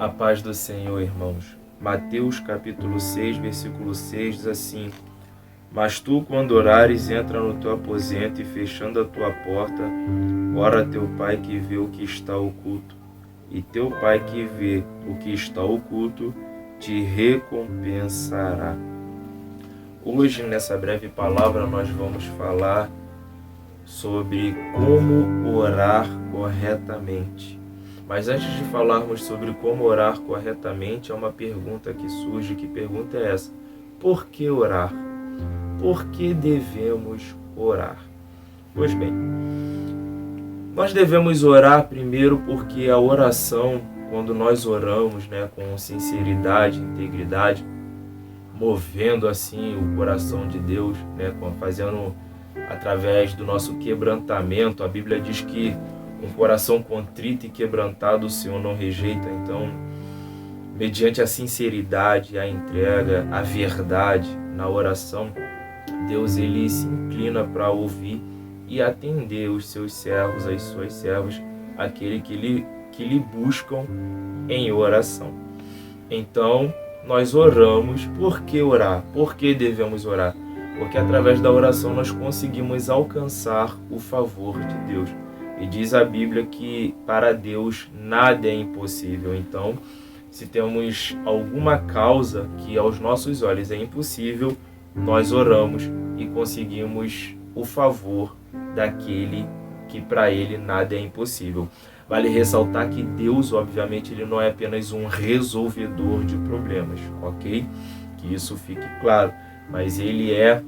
A paz do Senhor, irmãos. Mateus capítulo 6, versículo 6 diz assim: Mas tu, quando orares, entra no teu aposento e, fechando a tua porta, ora a teu Pai que vê o que está oculto. E teu Pai que vê o que está oculto te recompensará. Hoje, nessa breve palavra, nós vamos falar sobre como orar corretamente. Mas antes de falarmos sobre como orar corretamente, é uma pergunta que surge. Que pergunta é essa? Por que orar? Por que devemos orar? Pois bem, nós devemos orar primeiro porque a oração, quando nós oramos, com sinceridade, integridade, movendo assim o coração de Deus, fazendo através do nosso quebrantamento. A Bíblia diz que um coração contrito e quebrantado o Senhor não rejeita. Então, mediante a sinceridade, a entrega, a verdade na oração, Deus ele se inclina para ouvir e atender os seus servos, as suas servas, aquele que lhe buscam em oração. Então, nós oramos. Por que orar? Por que devemos orar? Porque através da oração nós conseguimos alcançar o favor de Deus. E diz a Bíblia que para Deus nada é impossível. Então, se temos alguma causa que aos nossos olhos é impossível, nós oramos e conseguimos o favor daquele que para ele nada é impossível. Vale ressaltar que Deus, obviamente, ele não é apenas um resolvedor de problemas, ok? Que isso fique claro. Mas ele é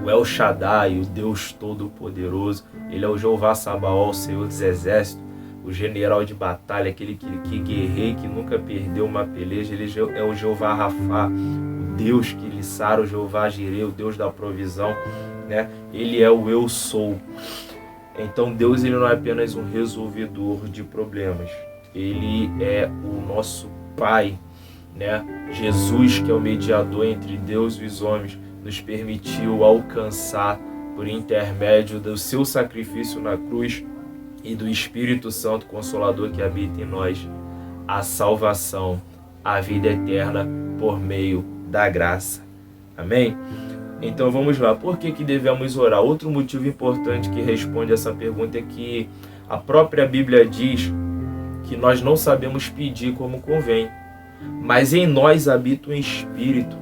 o El Shaddai, o Deus Todo-Poderoso. Ele é o Jeová Sabaoth, o Senhor dos Exércitos, o general de batalha, aquele que guerreia, que nunca perdeu uma peleja. Ele é o Jeová Rafá, o Deus que lhe sara, o Jeová Jireh, o Deus da provisão. Ele é o Eu Sou. Então Deus ele não é apenas um resolvedor de problemas. Ele é o nosso Pai. Jesus, que é o mediador entre Deus e os homens, nos permitiu alcançar, por intermédio do seu sacrifício na cruz e do Espírito Santo Consolador que habita em nós, a salvação, a vida eterna por meio da graça. Amém? Então vamos lá. Por que devemos orar? Outro motivo importante que responde essa pergunta é que a própria Bíblia diz que nós não sabemos pedir como convém, mas em nós habita um Espírito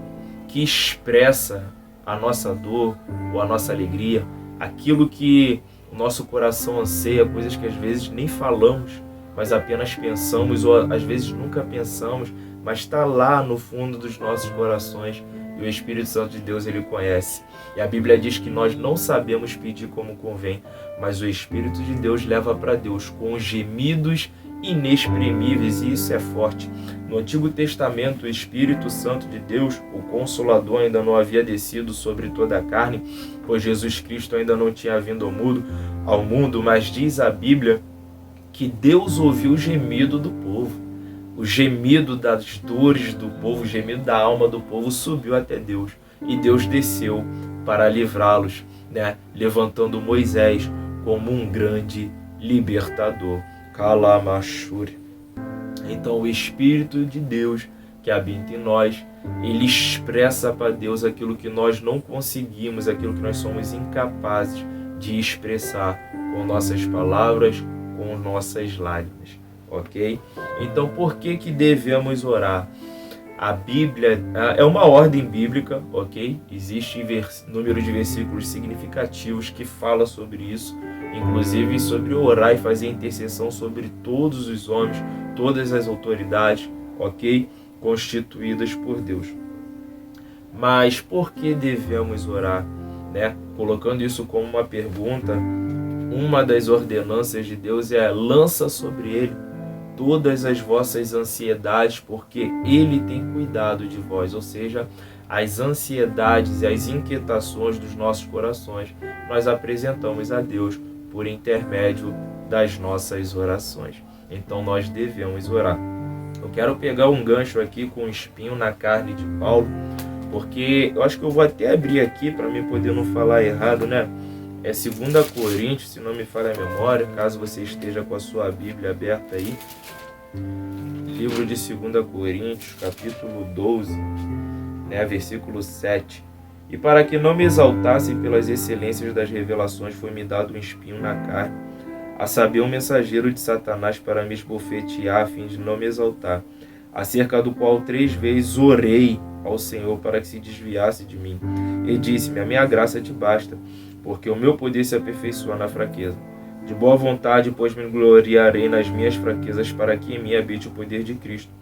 que expressa a nossa dor ou a nossa alegria, aquilo que o nosso coração anseia, coisas que às vezes nem falamos, mas apenas pensamos, ou às vezes nunca pensamos, mas está lá no fundo dos nossos corações, e o Espírito Santo de Deus ele conhece. E a Bíblia diz que nós não sabemos pedir como convém, mas o Espírito de Deus leva para Deus com gemidos inexprimíveis, e isso é forte. No Antigo Testamento, o Espírito Santo de Deus, o Consolador, ainda não havia descido sobre toda a carne, pois Jesus Cristo ainda não tinha vindo ao mundo, mas diz a Bíblia que Deus ouviu o gemido do povo. O gemido das dores do povo, o gemido da alma do povo subiu até Deus. E Deus desceu para livrá-los, levantando Moisés como um grande libertador. Kalamashuri. Então o Espírito de Deus que habita em nós, ele expressa para Deus aquilo que nós não conseguimos, aquilo que nós somos incapazes de expressar com nossas palavras, com nossas lágrimas. Ok? Então por que devemos orar? A Bíblia é uma ordem bíblica, ok? Existe número de versículos significativos que fala sobre isso, inclusive sobre orar e fazer intercessão sobre todos os homens, todas as autoridades, ok? Constituídas por Deus. Mas por que devemos orar? Colocando isso como uma pergunta, uma das ordenanças de Deus é: lança sobre ele todas as vossas ansiedades, porque ele tem cuidado de vós. Ou seja, as ansiedades e as inquietações dos nossos corações nós apresentamos a Deus por intermédio das nossas orações. Então nós devemos orar. Eu quero pegar um gancho aqui com um espinho na carne de Paulo, porque eu acho que eu vou até abrir aqui para mim poder não falar errado, É 2 Coríntios, se não me falha a memória, caso você esteja com a sua Bíblia aberta aí. livro de 2 Coríntios, capítulo 12, versículo 7. E para que não me exaltassem pelas excelências das revelações, foi-me dado um espinho na carne, a saber, um mensageiro de Satanás para me esbofetear, a fim de não me exaltar, acerca do qual 3 vezes orei ao Senhor para que se desviasse de mim. E disse-me: a minha graça te basta, porque o meu poder se aperfeiçoa na fraqueza. De boa vontade, pois, me gloriarei nas minhas fraquezas, para que em mim habite o poder de Cristo.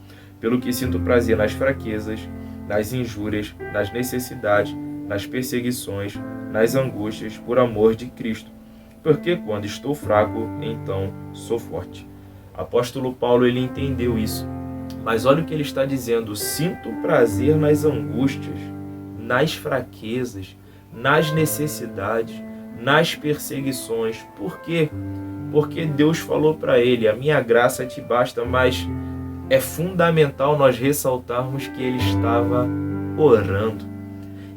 Pelo que sinto prazer nas fraquezas, nas injúrias, nas necessidades, nas perseguições, nas angústias, por amor de Cristo. Porque quando estou fraco, então sou forte. Apóstolo Paulo, ele entendeu isso. Mas olha o que ele está dizendo: sinto prazer nas angústias, nas fraquezas, nas necessidades, nas perseguições. Por quê? Porque Deus falou para ele: a minha graça te basta. Mas é fundamental nós ressaltarmos que ele estava orando.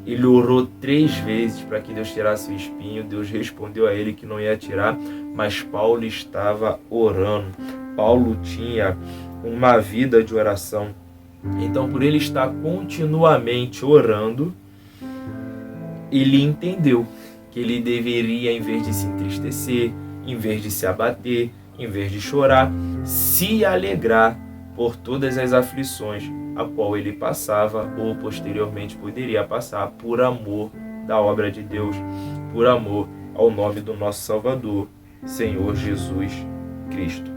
Ele orou 3 vezes para que Deus tirasse o espinho. Deus respondeu a ele que não ia tirar, mas Paulo estava orando. Paulo tinha uma vida de oração. Então, por ele estar continuamente orando, ele entendeu que ele deveria, em vez de se entristecer, em vez de se abater, em vez de chorar, se alegrar por todas as aflições a qual ele passava ou posteriormente poderia passar, por amor da obra de Deus, por amor ao nome do nosso Salvador, Senhor Jesus Cristo.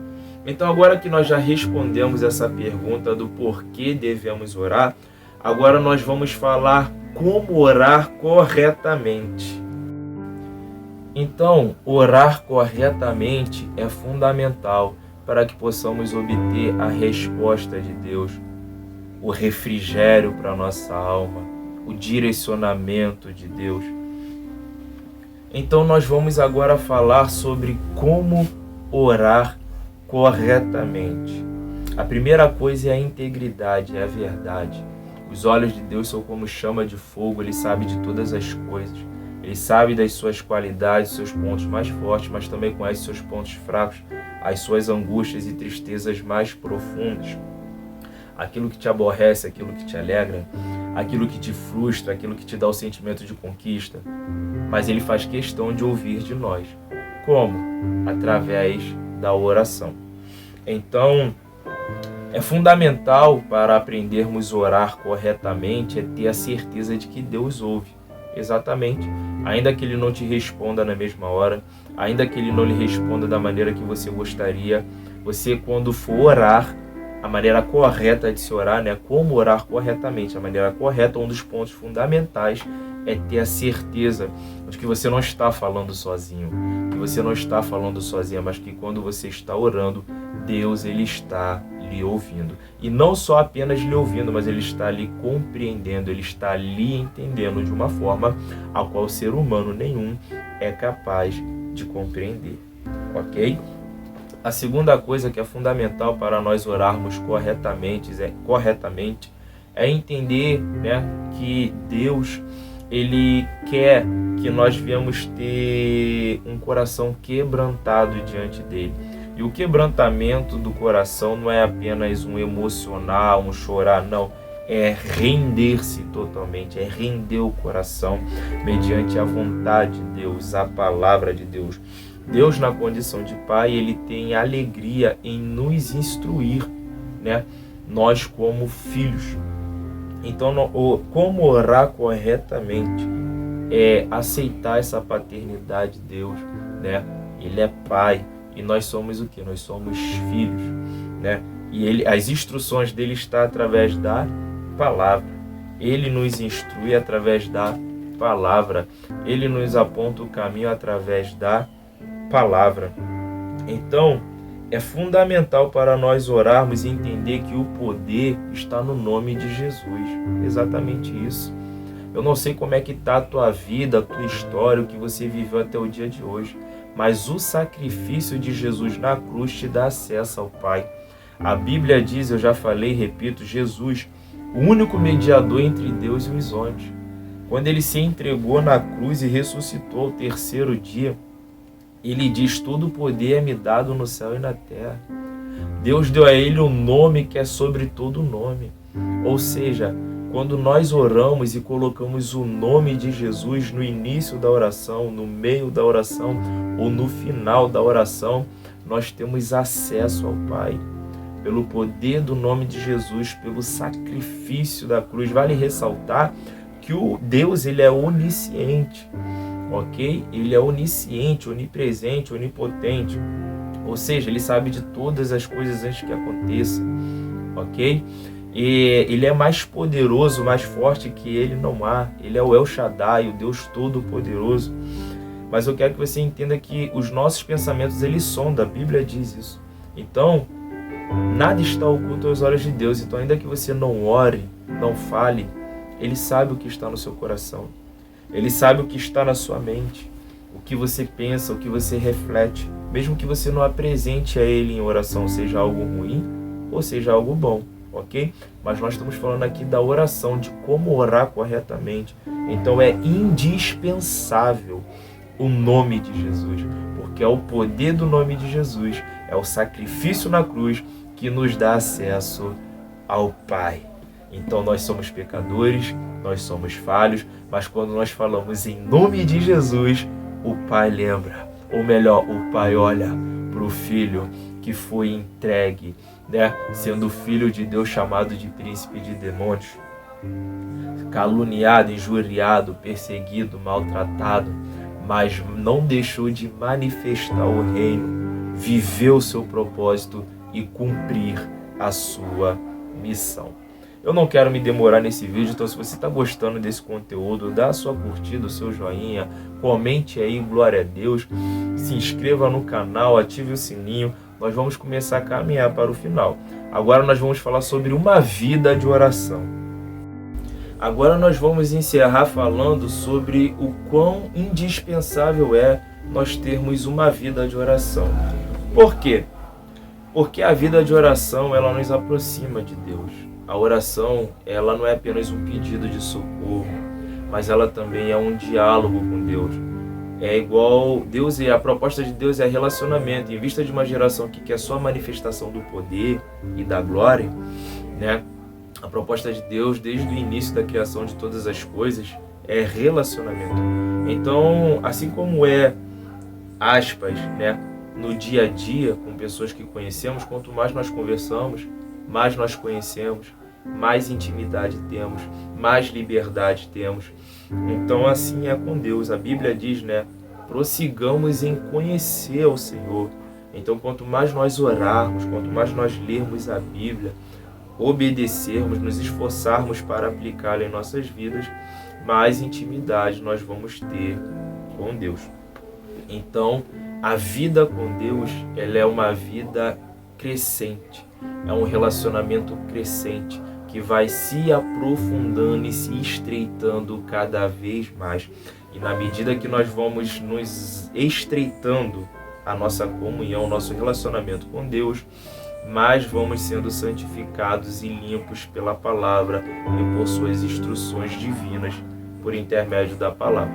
Então, agora que nós já respondemos essa pergunta do porquê devemos orar, agora nós vamos falar como orar corretamente. Então, orar corretamente é fundamental para que possamos obter a resposta de Deus, o refrigério para a nossa alma, o direcionamento de Deus. Então nós vamos agora falar sobre como orar corretamente. A primeira coisa é a integridade, é a verdade. Os olhos de Deus são como chama de fogo, Ele sabe de todas as coisas. Ele sabe das suas qualidades, seus pontos mais fortes, mas também conhece seus pontos fracos, as suas angústias e tristezas mais profundas. Aquilo que te aborrece, aquilo que te alegra, aquilo que te frustra, aquilo que te dá o sentimento de conquista. Mas Ele faz questão de ouvir de nós. Como? Através da oração. Então, é fundamental para aprendermos a orar corretamente é ter a certeza de que Deus ouve. Exatamente. Ainda que Ele não te responda na mesma hora, ainda que Ele não lhe responda da maneira que você gostaria, você, quando for orar, a maneira correta de se orar, como orar corretamente, a maneira correta, um dos pontos fundamentais é ter a certeza de que você não está falando sozinho, que você não está falando sozinha, mas que quando você está orando, Deus, Ele está lhe ouvindo. E não só apenas lhe ouvindo, mas Ele está lhe compreendendo, Ele está lhe entendendo de uma forma a qual o ser humano nenhum é capaz de compreender. Ok? A segunda coisa que é fundamental para nós orarmos corretamente é entender, que Deus, Ele quer que nós venhamos ter um coração quebrantado diante dEle. E o quebrantamento do coração não é apenas um emocional, um chorar, não. É render-se totalmente, é render o coração mediante a vontade de Deus, a palavra de Deus. Deus, na condição de Pai, Ele tem alegria em nos instruir, nós como filhos. Então, como orar corretamente é aceitar essa paternidade de Deus, Ele é Pai e nós somos o quê? Nós somos filhos, E as instruções dele estão através da palavra. Ele nos instrui através da palavra. Ele nos aponta o caminho através da palavra. Então, é fundamental para nós orarmos e entender que o poder está no nome de Jesus. Exatamente isso. Eu não sei como é que está a tua vida, a tua história, o que você viveu até o dia de hoje, mas o sacrifício de Jesus na cruz te dá acesso ao Pai. A Bíblia diz, eu já falei, repito, Jesus, o único mediador entre Deus e os homens. Quando Ele se entregou na cruz e ressuscitou ao 3º dia, Ele diz, todo o poder é me dado no céu e na terra. Deus deu a ele um nome que é sobre todo nome. Ou seja, quando nós oramos e colocamos o nome de Jesus no início da oração, no meio da oração ou no final da oração, nós temos acesso ao Pai. Pelo poder do nome de Jesus, pelo sacrifício da cruz. Vale ressaltar que o Deus, ele é onisciente, ok? Ele é onisciente, onipresente, onipotente. Ou seja, ele sabe de todas as coisas antes que aconteçam, ok? E ele é mais poderoso, mais forte que ele não há. Ele é o El Shaddai, o Deus Todo-Poderoso. Mas eu quero que você entenda que os nossos pensamentos, eles sondam, a Bíblia diz isso. Então, nada está oculto aos olhos de Deus. Então, ainda que você não ore, não fale, Ele sabe o que está no seu coração. Ele sabe o que está na sua mente, o que você pensa, o que você reflete. Mesmo que você não apresente a Ele em oração, seja algo ruim ou seja algo bom, ok? Mas nós estamos falando aqui da oração, de como orar corretamente. Então, é indispensável o nome de Jesus, porque é o poder do nome de Jesus, é o sacrifício na cruz que nos dá acesso ao Pai. Então nós somos pecadores, nós somos falhos, mas quando nós falamos em nome de Jesus, o Pai lembra, ou melhor, o Pai olha para o Filho que foi entregue, né? Sendo filho de Deus, chamado de príncipe de demônios, caluniado, injuriado, perseguido, maltratado, mas não deixou de manifestar o reino, viver o seu propósito e cumprir a sua missão. Eu não quero me demorar nesse vídeo, então se você está gostando desse conteúdo, dá a sua curtida, o seu joinha, comente aí, glória a Deus, se inscreva no canal, ative o sininho. Nós vamos começar a caminhar para o final. Agora nós vamos falar sobre uma vida de oração. Agora nós vamos encerrar falando sobre o quão indispensável é nós termos uma vida de oração. Por quê? Porque a vida de oração, ela nos aproxima de Deus. A oração, ela não é apenas um pedido de socorro, mas ela também é um diálogo com Deus. É igual Deus, e a proposta de Deus é relacionamento. Em vista de uma geração que quer só a manifestação do poder e da glória, né? A proposta de Deus, desde o início da criação de todas as coisas, é relacionamento. Então, assim como aspas, né, no dia a dia, com pessoas que conhecemos, quanto mais nós conversamos, mais nós conhecemos, mais intimidade temos, mais liberdade temos. Então, assim é com Deus. A Bíblia diz, né, prossigamos em conhecer o Senhor. Então, quanto mais nós orarmos, quanto mais nós lermos a Bíblia, obedecermos, nos esforçarmos para aplicá-la em nossas vidas, mais intimidade nós vamos ter com Deus. Então, a vida com Deus, ela é uma vida crescente, é um relacionamento crescente que vai se aprofundando e se estreitando cada vez mais. E na medida que nós vamos nos estreitando a nossa comunhão, nosso relacionamento com Deus, mais vamos sendo santificados e limpos pela palavra e por suas instruções divinas por intermédio da palavra.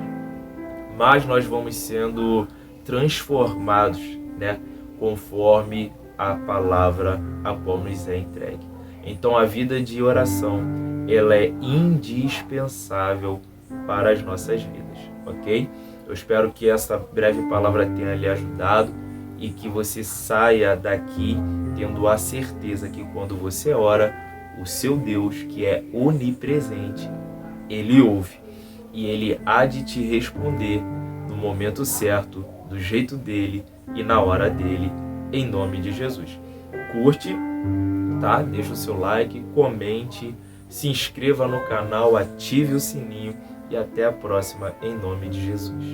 Mais nós vamos sendo transformados, né, conforme a palavra a qual nos é entregue. Então a vida de oração, ela é indispensável para as nossas vidas, ok? Eu espero que essa breve palavra tenha lhe ajudado e que você saia daqui tendo a certeza que quando você ora, o seu Deus, que é onipresente, Ele ouve e Ele há de te responder no momento certo, do jeito dele e na hora dele, em nome de Jesus. Curte, tá? Deixa o seu like, comente, se inscreva no canal, ative o sininho e até a próxima, em nome de Jesus.